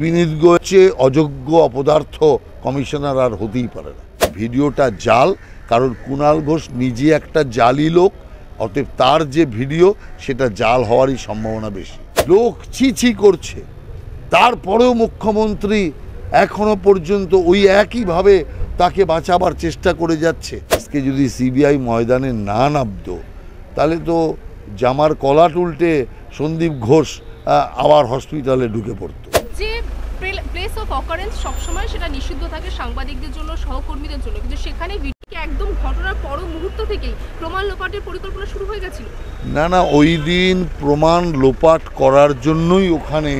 বিনীত গোয়েল অযোগ্য অপদার্থ কমিশনার আর হতেই পারে না। ভিডিওটা জাল, কারণ কুণাল ঘোষ নিজে একটা জালি লোক, অতএব তার যে ভিডিও সেটা জাল হওয়ারই সম্ভাবনা বেশি। লোক ছি করছে, তারপরেও মুখ্যমন্ত্রী এখনো পর্যন্ত ওই একইভাবে তাকে বাঁচাবার চেষ্টা করে যাচ্ছে। আজকে যদি সিবিআই ময়দানে না নামতো তাহলে তো জামার কলাট উল্টে সন্দীপ ঘোষ আবার হসপিটালে ঢুকে পড়তো। যে প্লেস অফ অকারেন্স সবসময় সেটা নিষিদ্ধ থাকে সাংবাদিকদের জন্য, সহকর্মীদের জন্য, কিন্তু সেখানে ভিডিওকে একদম ঘটনার পর মুহূর্ত থেকেই প্রমাণ লোপাটের পরিকল্পনা শুরু হয়ে গেছিল। না, ওই দিন প্রমাণ লোপাট করার জন্যই ওখানে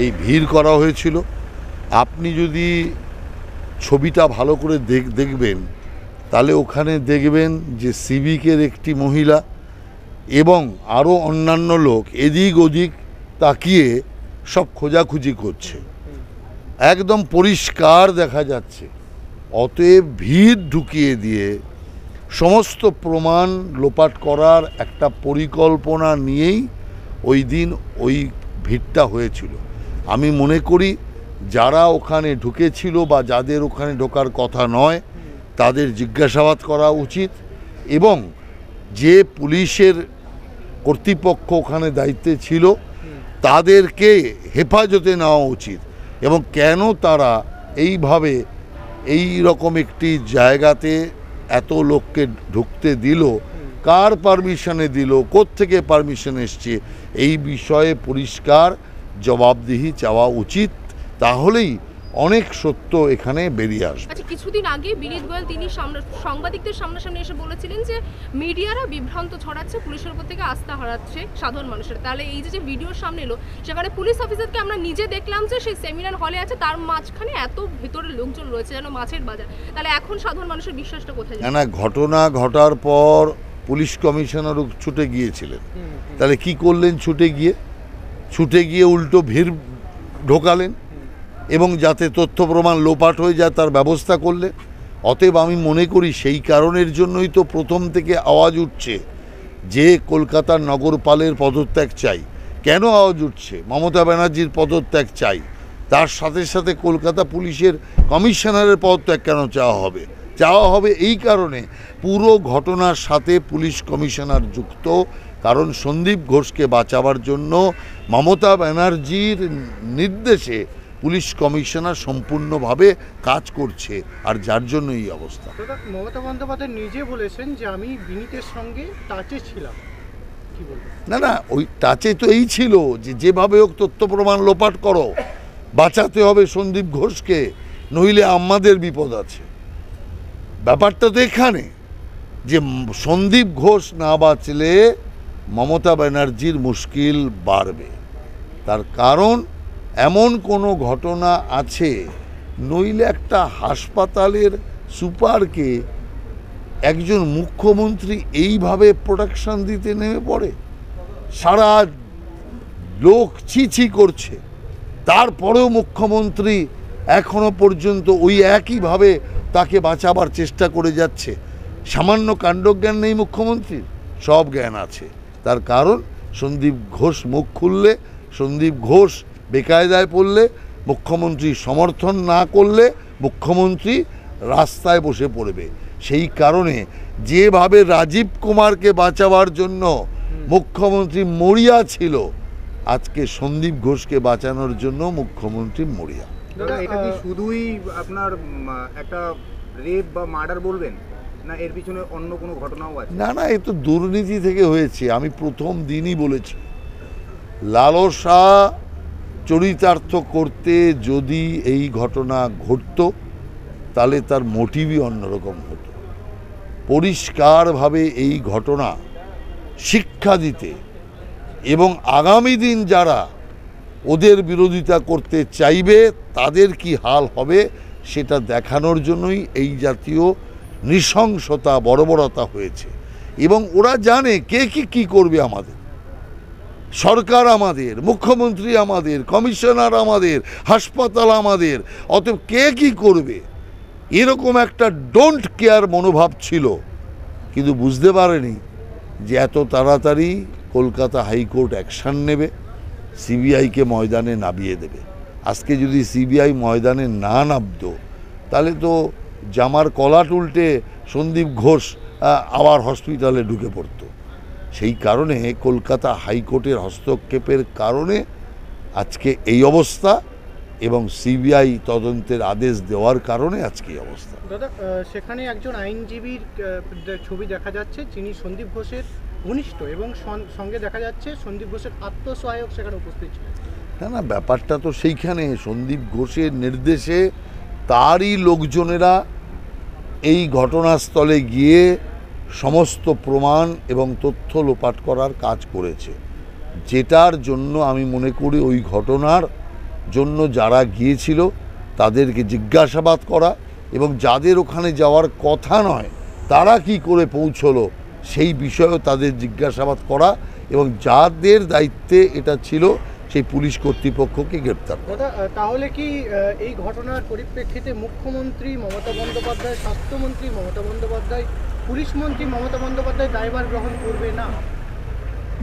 এই ভিড় করা হয়েছিল। আপনি যদি ছবিটা ভালো করে দেখবেন তাহলে ওখানে দেখবেন যে সিভিকের একটি মহিলা এবং আরও অন্যান্য লোক এদিক ওদিক তাকিয়ে সব খোঁজাখুঁজি করছে, একদম পরিষ্কার দেখা যাচ্ছে। অতএব ভিড় ঢুকিয়ে দিয়ে সমস্ত প্রমাণ লোপাট করার একটা পরিকল্পনা নিয়েই ওই দিন ওই ভিড়টা হয়েছিল। আমি মনে করি যারা ওখানে ঢুকেছিল বা যাদের ওখানে ঢোকার কথা নয় তাদের জিজ্ঞাসাবাদ করা উচিত, এবং যে পুলিশের কর্তৃপক্ষ ওখানে দায়িত্বে ছিল তাদেরকে হেফাজতে নেওয়া উচিত। এবং কেন তারা এইভাবে এই রকম একটি জায়গাতে এত লোককে ঢুকতে দিল, কার পারমিশনে দিল, কোত্থেকে পারমিশন এসছে, এই বিষয়ে পরিষ্কার জবাবদিহি চাওয়া উচিত। তাহলেই অনেক সত্য এখানে বেরিয়ে আসবে। আচ্ছা, কিছুদিন আগে বিনীত গোয়েল তিনি সাংবাদিকদের সামনাসামনি এসে বলেছিলেন যে মিডিয়ারা বিভ্রান্ত ছড়াচ্ছে, পুলিশের উপর থেকে আস্থা হারাচ্ছে সাধারণ মানুষের। তাহলে এই যে ভিডিওর সামনে এলো, সেখানে পুলিশ অফিসারকে আমরা নিজে দেখলাম যে সেই সেমিনার হলে আছে, তার মাঝখানে এত ভেতরে লোকজন রয়েছে যেন মাছের বাজার। তাহলে এখন সাধারণ মানুষের বিশ্বাসটা কোথায়? না, ঘটনা ঘটার পর পুলিশ কমিশনারও ছুটে গিয়েছিলেন। তাহলে কি করলেন? ছুটে গিয়ে উল্টো ভিড় ঢোকালেন এবং যাতে তথ্য প্রমাণ লোপাট হয়ে যায় তার ব্যবস্থা করলে। অতএব আমি মনে করি সেই কারণের জন্যই তো প্রথম থেকে আওয়াজ উঠছে যে কলকাতার নগরপালের পদত্যাগ চাই। কেন আওয়াজ উঠছে? মমতা ব্যানার্জির পদত্যাগ চাই। তার সাথে সাথে কলকাতা পুলিশের কমিশনারের পদত্যাগ কেন চাওয়া হবে এই কারণে পুরো ঘটনার সাথে পুলিশ কমিশনার যুক্ত। কারণ সন্দীপ ঘোষকে বাঁচাবার জন্য মমতা ব্যানার্জির নির্দেশে পুলিশ কমিশনার সম্পূর্ণভাবে কাজ করছে, আর যার জন্য এই অবস্থা। মমতা বন্দ্যোপাধ্যায় নিজে বলেছেন যে আমি বিনীতের সঙ্গে টাচে ছিলাম। কি বলবেন? না, ওই টাচে তো এই ছিল যে যেভাবে হোক তথ্য প্রমাণ লোপাট করো, বাঁচাতে হবে সন্দীপ ঘোষকে, নইলে আমাদের বিপদ আছে। ব্যাপারটা তো এখানে যে সন্দীপ ঘোষ না বাঁচলে মমতা ব্যানার্জির মুশকিল বাড়বে। তার কারণ এমন কোনো ঘটনা আছে, নইলে একটা হাসপাতালের সুপারকে একজন মুখ্যমন্ত্রী এইভাবে প্রোটেকশন দিতে নেমে পড়ে, সারা লোক ছি করছে, তারপরেও মুখ্যমন্ত্রী এখনো পর্যন্ত ওই একইভাবে তাকে বাঁচাবার চেষ্টা করে যাচ্ছে। সামান্য কাণ্ডজ্ঞান নেই মুখ্যমন্ত্রীর, সব জ্ঞান আছে। তার কারণ সন্দীপ ঘোষ মুখ খুললে, সন্দীপ ঘোষ বেকায়দায় পড়লে, মুখ্যমন্ত্রী সমর্থন না করলে মুখ্যমন্ত্রী রাস্তায় বসে পড়বে। সেই কারণে যেভাবে রাজীব কুমারকে বাঁচাবার জন্য মুখ্যমন্ত্রী মরিয়া ছিল, আজকে সন্দীপ ঘোষকে বাঁচানোর জন্য মুখ্যমন্ত্রী মরিয়া। এটা কি শুধুই আপনার একটা রেপ বা মার্ডার বলবেন, না এর পিছনে অন্য কোনো ঘটনাও আছে? না, এ তো দুর্নীতি থেকে হয়েছে। আমি প্রথম দিনই বলেছি, লালসা চরিতার্থ করতে যদি এই ঘটনা ঘটতো তাহলে তার মোটিভই অন্যরকম হতো। পরিষ্কারভাবে এই ঘটনা শিক্ষা দিতে এবং আগামী দিন যারা ওদের বিরোধিতা করতে চাইবে তাদের কি হাল হবে সেটা দেখানোর জন্যই এই জাতীয় নৃশংসতা, বর্বরতা হয়েছে। এবং ওরা জানে কে কি করবে। আমাদের সরকার, আমাদের মুখ্যমন্ত্রী, আমাদের কমিশনার, আমাদের হাসপাতাল, আমাদের, অতএব কে কি করবে এরকম একটা ডোন্ট কেয়ার মনোভাব ছিল। কিন্তু বুঝতে পারেনি যে এত তাড়াতাড়ি কলকাতা হাইকোর্ট অ্যাকশন নেবে, সিবিআইকে ময়দানে নামিয়ে দেবে। আজকে যদি সিবিআই ময়দানে না নামতো তাহলে তো জামার কলাট উল্টে সন্দীপ ঘোষ আবার হসপিটালে ঢুকে পড়তো। সেই কারণে কলকাতা হাইকোর্টের হস্তক্ষেপের কারণে আজকে এই অবস্থা, এবং সিবিআই তদন্তের আদেশ দেওয়ার কারণে আজকে এই অবস্থা। দাদা, সেখানে একজন আইনজীবীর ছবি দেখা যাচ্ছে, যিনি সন্দীপ ঘোষের ঘনিষ্ঠ, এবং সঙ্গে দেখা যাচ্ছে সন্দীপ ঘোষের আত্মসহায়ক সেখানে উপস্থিত ছিলেন। না, ব্যাপারটা তো সেইখানে সন্দীপ ঘোষের নির্দেশে তারই লোকজনেরা এই ঘটনাস্থলে গিয়ে সমস্ত প্রমাণ এবং তথ্য লোপাট করার কাজ করেছে, যেটার জন্য আমি মনে করি ওই ঘটনার জন্য যারা গিয়েছিল তাদেরকে জিজ্ঞাসাবাদ করা, এবং যাদের ওখানে যাওয়ার কথা নয় তারা কি করে পৌঁছলো সেই বিষয়েও তাদের জিজ্ঞাসাবাদ করা, এবং যাদের দায়িত্বে এটা ছিল সেই পুলিশ কর্তৃপক্ষকে গ্রেপ্তার করা। দাদা, তাহলে কি এই ঘটনার পরিপ্রেক্ষিতে মুখ্যমন্ত্রী মমতা বন্দ্যোপাধ্যায়, স্বাস্থ্যমন্ত্রী মমতা বন্দ্যোপাধ্যায়, পুলিশ মন্ত্রী মমতা বন্দ্যোপাধ্যায় দায়ভার গ্রহণ করবে না?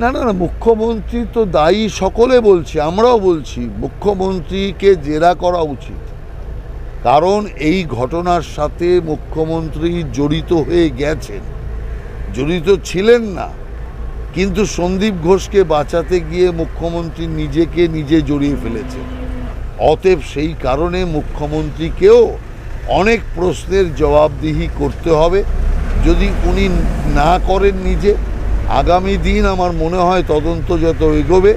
না, মুখ্যমন্ত্রী তো দায়ী, সকলে বলছে, আমরাও বলছি মুখ্যমন্ত্রীকে জেরা করা উচিত, কারণ এই ঘটনার সাথে মুখ্যমন্ত্রী জড়িত হয়ে গেছেন, জড়িত ছিলেন না, কিন্তু সন্দীপ ঘোষকে বাঁচাতে গিয়ে মুখ্যমন্ত্রী নিজেকে নিজে জড়িয়ে ফেলেছেন। অতএব সেই কারণে মুখ্যমন্ত্রীকেও অনেক প্রশ্নের জবাবদিহি করতে হবে। যদি উনি না করেন নিজে, আগামী দিন আমার মনে হয় তদন্ত যত এগোবে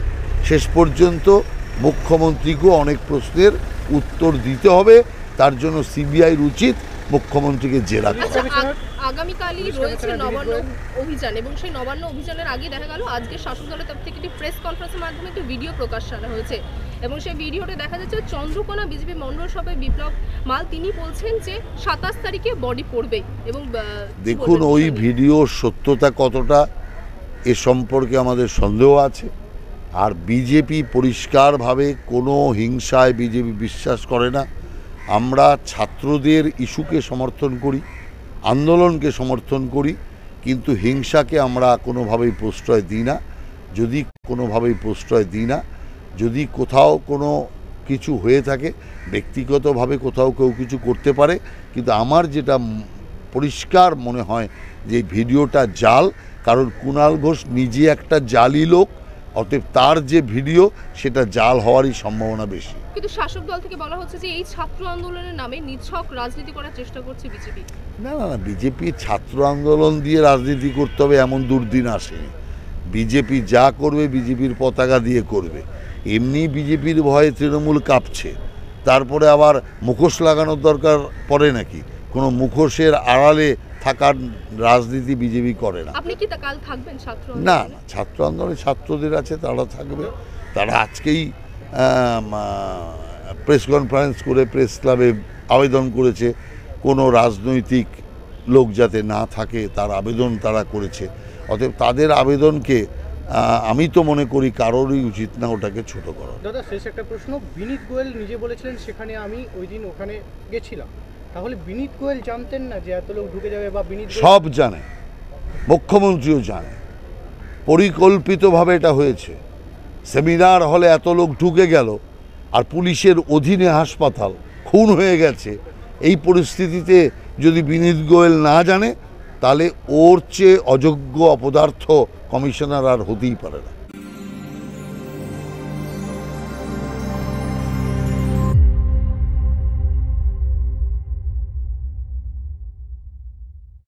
শেষ পর্যন্ত মুখ্যমন্ত্রীকেও অনেক প্রশ্নের উত্তর দিতে হবে। তার জন্য সিবিআইর উচিত মুখ্যমন্ত্রীকে জেরা করা। আগামীকালই রয়েছে নবান্ন অভিযান, এবং সেই নবান্ন অভিযানের আগে দেখা গেল আজকে শাসক দলের তরফ থেকে একটি প্রেস কনফারেন্সের মাধ্যমে একটি ভিডিও প্রকাশ করা হয়েছে, এবং সেই ভিডিওতে দেখা যাচ্ছে চন্দ্রকোনা বিজেপি মণ্ডল সভায় বিপ্লব মাল তিনি বলছেন যে 27 তারিখে বডি পড়বে। এবং দেখুন, ওই ভিডিওর সত্যতা কতটা এ সম্পর্কে আমাদের সন্দেহ আছে। আর বিজেপি পরিষ্কারভাবে কোনো হিংসায় বিজেপি বিশ্বাস করে না। আমরা ছাত্রদের ইস্যুকে সমর্থন করি, আন্দোলনকে সমর্থন করি, কিন্তু হিংসাকে আমরা কোনোভাবেই প্রশ্রয় দিই না। যদি কোথাও কোনো কিছু হয়ে থাকে, ব্যক্তিগতভাবে কোথাও কেউ কিছু করতে পারে, কিন্তু আমার যেটা পরিষ্কার মনে হয় যে ভিডিওটা জাল, কারণ কুণাল ঘোষ নিজে একটা জালি লোক, অতএব তার যে ভিডিও সেটা জাল হওয়ারই সম্ভাবনা বেশি। কিন্তু শাসক দল থেকে বলা হচ্ছে যে এই ছাত্র আন্দোলনের নামে নিছক রাজনীতি করার চেষ্টা করছে বিজেপি। না, বিজেপি ছাত্র আন্দোলন দিয়ে রাজনীতি করতে হবে এমন দুর্দিন আসেনি। বিজেপি যা করবে বিজেপির পতাকা দিয়ে করবে। এমনি বিজেপির ভয়ে তৃণমূল কাঁপছে, তারপরে আবার মুখোশ লাগানোর দরকার পড়ে নাকি? কোনো মুখোশের আড়ালে থাকার রাজনীতি বিজেপি করে না। আপনি কি কাল থাকবেন ছাত্র না, ছাত্র আন্দোলনে ছাত্রদের আছে, তারা থাকবে। তারা আজকেই প্রেস কনফারেন্স করে প্রেস ক্লাবে আবেদন করেছে কোনো রাজনৈতিক লোক যাতে না থাকে, তার আবেদন তারা করেছে। অতএব তাদের আবেদনকে আমি তো মনে করি কারোরই উচিত না ওটাকে ছোট করা। দাদা, শেষ একটা প্রশ্ন। বিনীত গোয়েল নিজে বলেছিলেন সেখানে আমি ওই দিন ওখানে গেছিলাম, তাহলে বিনীত গোয়েল জানতেন না যে এত লোক ঢুকে যাবে? বা বিনীত সব জানে, মুখ্যমন্ত্রীও জানে, পরিকল্পিতভাবে এটা হয়েছে। সেমিনার হলে এত লোক ঢুকে গেল, আর পুলিশের অধীনে হাসপাতাল, খুন হয়ে গেছে। এই পরিস্থিতিতে যদি বিনীত গোয়েল না জানে, তাহলে ওর চেয়ে অযোগ্য অপদার্থ কমিশনার আর হতেই পারে না।